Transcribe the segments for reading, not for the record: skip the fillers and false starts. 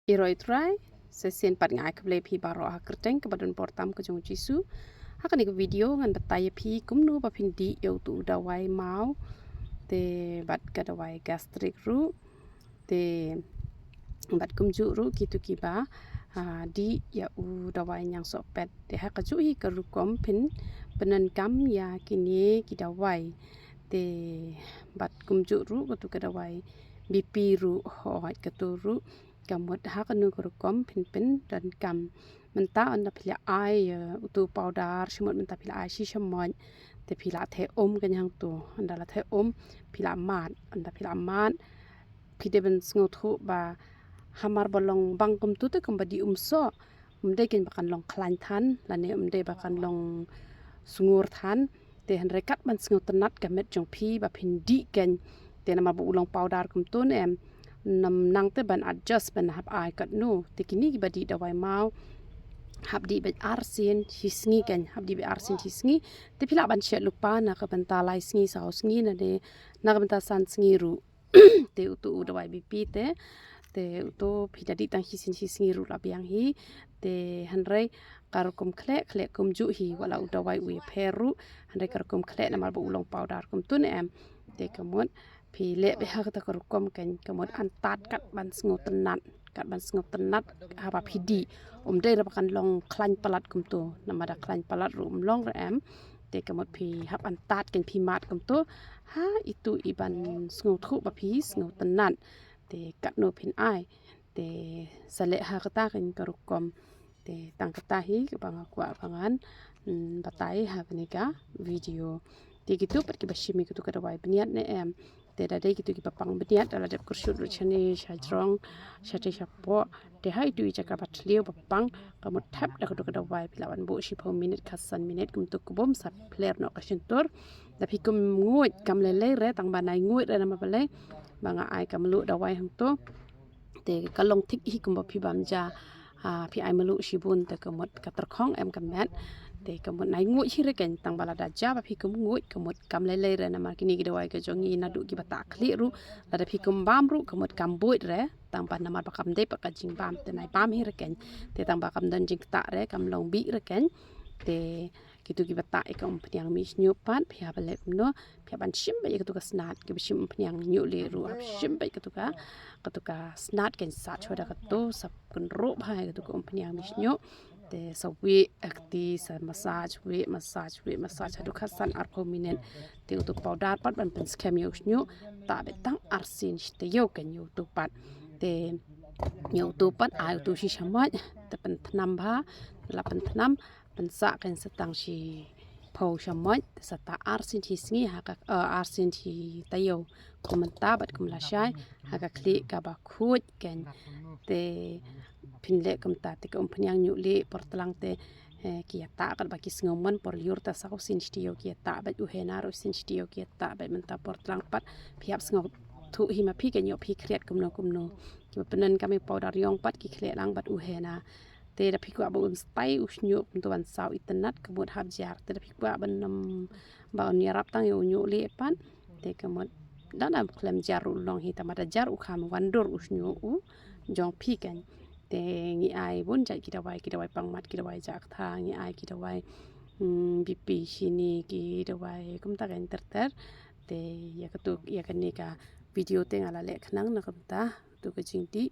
Iroi try sesien pat ngai keble pi baro ha kerteng ke badun portam ke jong jisu haka ni video ngan bataya pi kumnu ba pindi yo tu dawai mau te bat ka dawai gastrik ru te bat kumju ru gitu kiba di ya u dawai yang so pet te ha kaju hi ke rukom pin penan kam ya kini ki dawai te bat kumju ru ke tu dawai BP ru hoi ke tu ru kamut ha kanu kerukom pin dan kam menta anda pila ai utu powder semut menta pila ai si semut te pila the kan yang tu anda la the pila mat anda pila mat pide ben sngotu ba hamar bolong bangkum tu te kembadi umso umde kin bakan long klan than lane umde bakan long sungur than te han rekat ban sngot tenat gamet jong pi ba phindi ken te nama bu ulong powder kum tun em nam nang te ban adjust ban hab ai kat no te kini ki badi dawai mau hab di bet arsin hisngi kan hab di bet arsin hisngi te pila ban chet lupa na ka banta lai sngi sau sngi na de na ka banta san sngi ru te utu dawai BP te utu pidadi tang hisin hisngi ru la biang hi te hanrei karukum kle kum ju hi wala udawai ui peru hanrei karukum kle na mal bu ulong powder kum tun em te kamut pi le be ha ta karukum kan kamut antat kat ban sngot tenat kat ban sngot tenat haba pidi de rapakan long klan palat kum tu namada klan palat ru long em te kamut pi hab antat kan pi mat kum tu ha itu iban sngot khu ba pi sngot tenat te kat no pin ai te sale ha kata kan karukom te tang kata hi bang kwa bangan batai ha benika video te gitu pat ki bashimi gitu kada wai beniat ne em te dade gitu ki papang beniat ala dep kursyut ru chani shajrong shate shapo te hai tu jaka patlio papang kamu tap da kada wai pilawan bo shi pho minute khasan minute kum tu kubom sat player no kasentor tapi kum nguit kam lele re tang banai nguit re nama bale banga ai kam lu da wai hang to te kalong thik hi kum pi bam ja pi ai malu shibun te kamut katar khong em kamet te kamut nai ngui hi reken tang bala da ja ba phi kum ngui kamut kam le re na mar kini gidawai ke jongi na du ki bata khli ru la da phi kum bam ru kamut kam buit re tang pan namar pakam de pak jing bam te nai bam hi reken te tang ba kam dan jing ta re kam long bi reken te gitu ki bata e kam pnyang mi snyu pan phya bale no phya ban shim ba gitu ka snat ki shim pnyang nyu le ru ap shim ba gitu ka snat ken sa choda ka to sap kun ro bhai gitu ka pnyang mi snyu te sawi akti sa massage hadu khasan ar prominent te utu powder pat ban pen scam yo snyu ta betang arsin ste yo ken yo tu pat te yo tu pat ai tu shi shamaj te pen thnam bha la pen thnam pen sa ken satang shi phau shamaj sata arsin thi sngi ha ka arsin thi tayo komenta bat kumla shai ha ka kli ka ba khut ken te pinle kamta te ka umpanyang nyu le portlang te kia ta kan baki sngoman por yurta sa ko sin stio kia ta ba u henaro sin stio kia ta ba menta portlang pat phiap sngo thu hi ma phi ken yo phi kriat kumno ki penan kami powder yong pat ki khle lang bat u hena te da phi kwa ba un stai usnyo tuan sau itenat kebut habjar te da phi kwa ban nam ba on yarap tang yo nyu le pan te kamot danam klem jaru long hi tamada jar u kham wandur usnyo u jong phi ken te ngi ai bun jai ki dawai pangmat ki dawai jak tha ngi ai ki dawai BP sini ki dawai kum ta kan ter te ya kan ni ka video te ngala le khnang na kam ta tu ka jing ti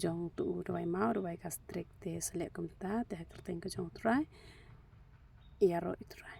jong tu dawai mau dawai ka strict te selek kum ta te ha kerteng ka jong try ya ro try